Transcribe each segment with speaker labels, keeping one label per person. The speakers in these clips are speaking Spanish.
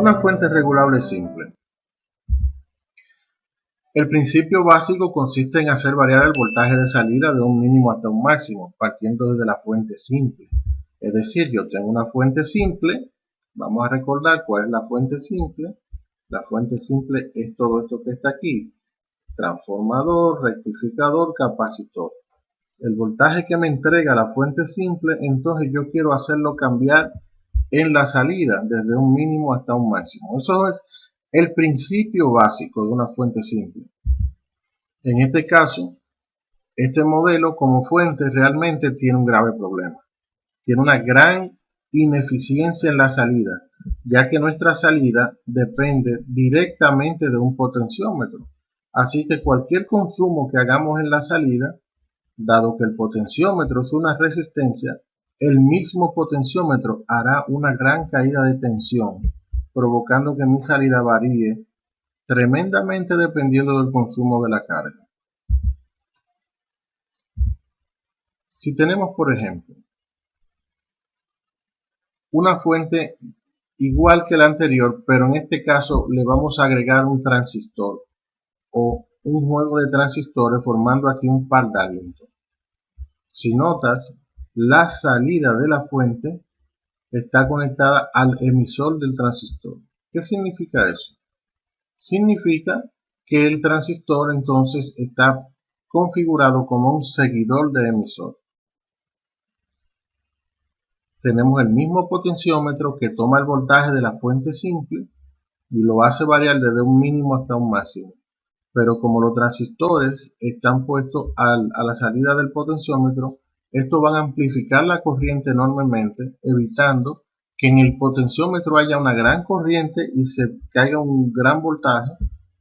Speaker 1: Una fuente regulable simple. El principio básico consiste en hacer variar el voltaje de salida de un mínimo hasta un máximo, partiendo desde la fuente simple. Es decir, yo tengo una fuente simple, vamos a recordar cuál es la fuente simple. La fuente simple es todo esto que está aquí: transformador, rectificador, capacitor. El voltaje que me entrega la fuente simple, entonces yo quiero hacerlo cambiar en la salida desde un mínimo hasta un máximo. Eso es el principio básico de una fuente simple. En este caso, este modelo como fuente realmente tiene un grave problema. Tiene una gran ineficiencia en la salida, ya que nuestra salida depende directamente de un potenciómetro. Así que cualquier consumo que hagamos en la salida, dado que el potenciómetro es una resistencia, el mismo potenciómetro hará una gran caída de tensión, provocando que mi salida varíe tremendamente dependiendo del consumo de la carga. Si tenemos, por ejemplo, una fuente igual que la anterior, pero en este caso le vamos a agregar un transistor o un juego de transistores formando aquí un par Darlington. Si notas, la salida de la fuente está conectada al emisor del transistor. ¿Qué significa eso? Significa que el transistor entonces está configurado como un seguidor de emisor. Tenemos el mismo potenciómetro que toma el voltaje de la fuente simple y lo hace variar desde un mínimo hasta un máximo. Pero como los transistores están puestos a la salida del potenciómetro, estos van a amplificar la corriente enormemente, evitando que en el potenciómetro haya una gran corriente y se caiga un gran voltaje,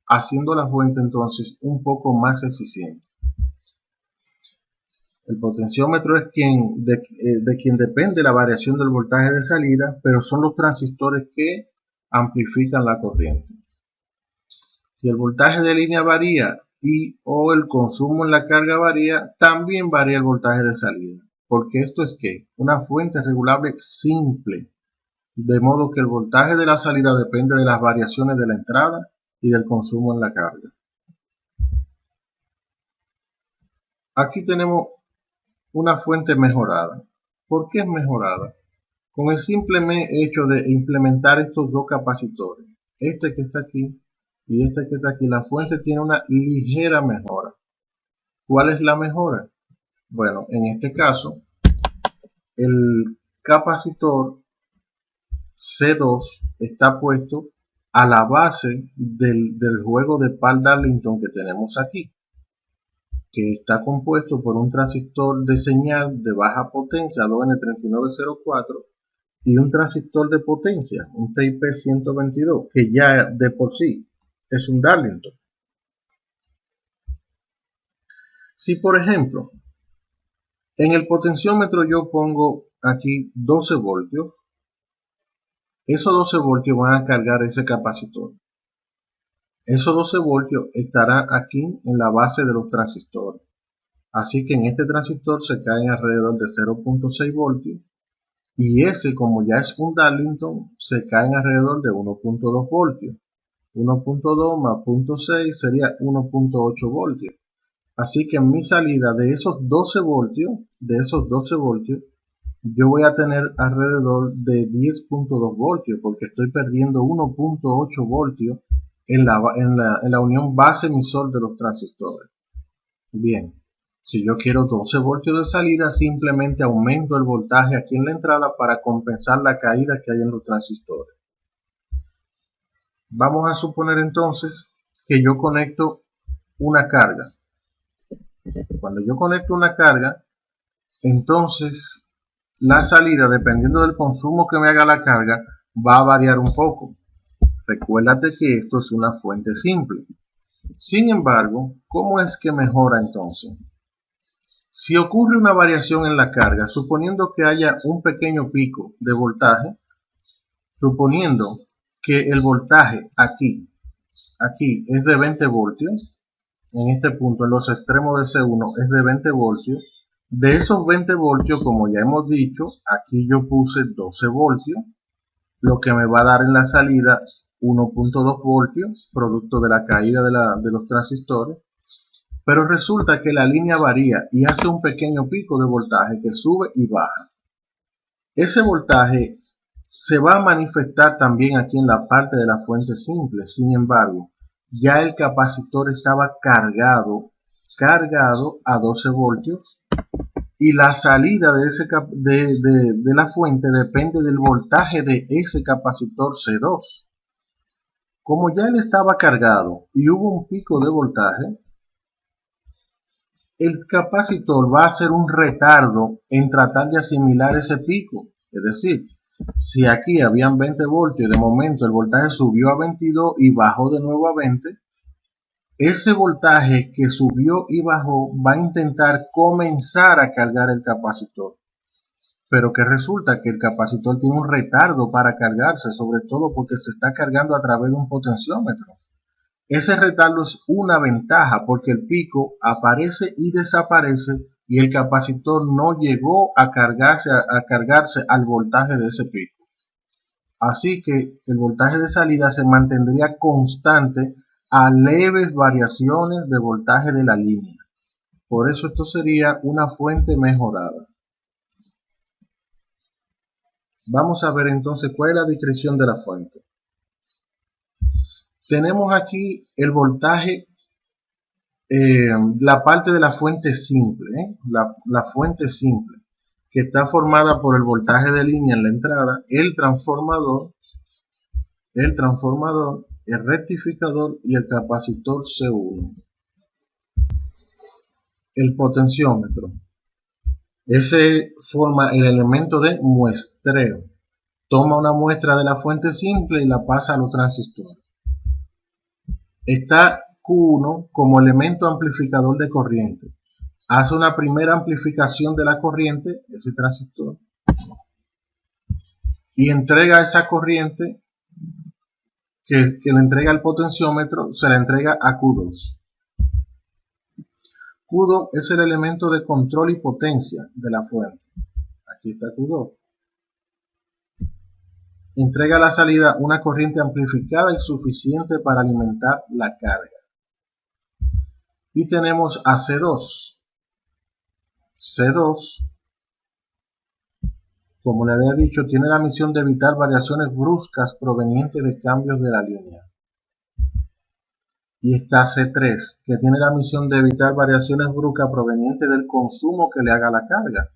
Speaker 1: haciendo la fuente entonces un poco más eficiente. El potenciómetro es de quien depende la variación del voltaje de salida, pero son los transistores que amplifican la corriente. Si el voltaje de línea varía o el consumo en la carga varía, también varía el voltaje de salida. Porque esto es una fuente regulable simple, de modo que el voltaje de la salida depende de las variaciones de la entrada y del consumo en la carga. Aquí tenemos una fuente mejorada. ¿Por qué es mejorada? Con el simple hecho de implementar estos dos capacitores, este que está aquí y este que está aquí, la fuente tiene una ligera mejora. ¿Cuál es la mejora? Bueno, en este caso, el capacitor C2 está puesto a la base del juego de par Darlington que tenemos aquí, que está compuesto por un transistor de señal de baja potencia 2N3904 y un transistor de potencia, un TIP122, que ya de por sí es un Darlington. Si por ejemplo en el potenciómetro yo pongo aquí 12 voltios, esos 12 voltios van a cargar ese capacitor. Esos 12 voltios estarán aquí en la base de los transistores. Así que en este transistor se caen alrededor de 0.6 voltios. Y ese, como ya es un Darlington, se caen alrededor de 1.2 voltios. 1.2 más 0.6 sería 1.8 voltios. Así que en mi salida de esos 12 voltios, yo voy a tener alrededor de 10.2 voltios, porque estoy perdiendo 1.8 voltios en la unión base-emisor de los transistores. Bien, si yo quiero 12 voltios de salida, simplemente aumento el voltaje aquí en la entrada para compensar la caída que hay en los transistores. Vamos a suponer entonces que yo conecto una carga. Cuando yo conecto una carga, entonces la salida, dependiendo del consumo que me haga la carga, va a variar un poco. Recuérdate que esto es una fuente simple. Sin embargo, ¿cómo es que mejora entonces? Si ocurre una variación en la carga, suponiendo que haya un pequeño pico de voltaje, suponiendo que el voltaje aquí es de 20 voltios, en este punto, en los extremos de C1 es de 20 voltios, de esos 20 voltios, como ya hemos dicho, aquí yo puse 12 voltios, lo que me va a dar en la salida 1.2 voltios, producto de la caída de los transistores. Pero resulta que la línea varía y hace un pequeño pico de voltaje que sube y baja. Ese voltaje se va a manifestar también aquí en la parte de la fuente simple. Sin embargo, ya el capacitor estaba cargado a 12 voltios y la salida de la fuente depende del voltaje de ese capacitor C2. Como ya él estaba cargado y hubo un pico de voltaje, el capacitor va a hacer un retardo en tratar de asimilar ese pico. Es decir, si aquí habían 20 voltios y de momento el voltaje subió a 22 y bajó de nuevo a 20, ese voltaje que subió y bajó va a intentar comenzar a cargar el capacitor. Pero que resulta que el capacitor tiene un retardo para cargarse, sobre todo porque se está cargando a través de un potenciómetro. Ese retardo es una ventaja porque el pico aparece y desaparece y el capacitor no llegó a cargarse al voltaje de ese pico. Así que el voltaje de salida se mantendría constante a leves variaciones de voltaje de la línea. Por eso esto sería una fuente mejorada. Vamos a ver entonces cuál es la descripción de la fuente. Tenemos aquí el voltaje, la parte de la fuente simple, la fuente simple, que está formada por el voltaje de línea en la entrada, el transformador, el rectificador y el capacitor C1. El potenciómetro. Ese forma el elemento de muestreo. Toma una muestra de la fuente simple y la pasa a los transistores. Está Q1 como elemento amplificador de corriente. Hace una primera amplificación de la corriente, ese transistor, y entrega esa corriente que le entrega el potenciómetro, se la entrega a Q2. Q2 es el elemento de control y potencia de la fuente. Aquí está Q2. Entrega a la salida una corriente amplificada y suficiente para alimentar la carga. Y tenemos a C2. C2, como le había dicho, tiene la misión de evitar variaciones bruscas provenientes de cambios de la línea. Y está C3, que tiene la misión de evitar variaciones bruscas provenientes del consumo que le haga la carga.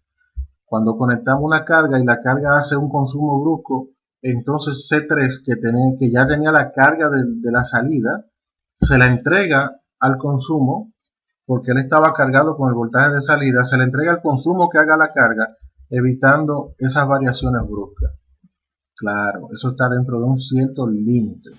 Speaker 1: Cuando conectamos una carga y la carga hace un consumo brusco, entonces C3, que ya tenía la carga de la salida, se la entrega al consumo, porque él estaba cargado con el voltaje de salida, se le entrega al consumo que haga la carga, evitando esas variaciones bruscas. Claro, eso está dentro de un cierto límite.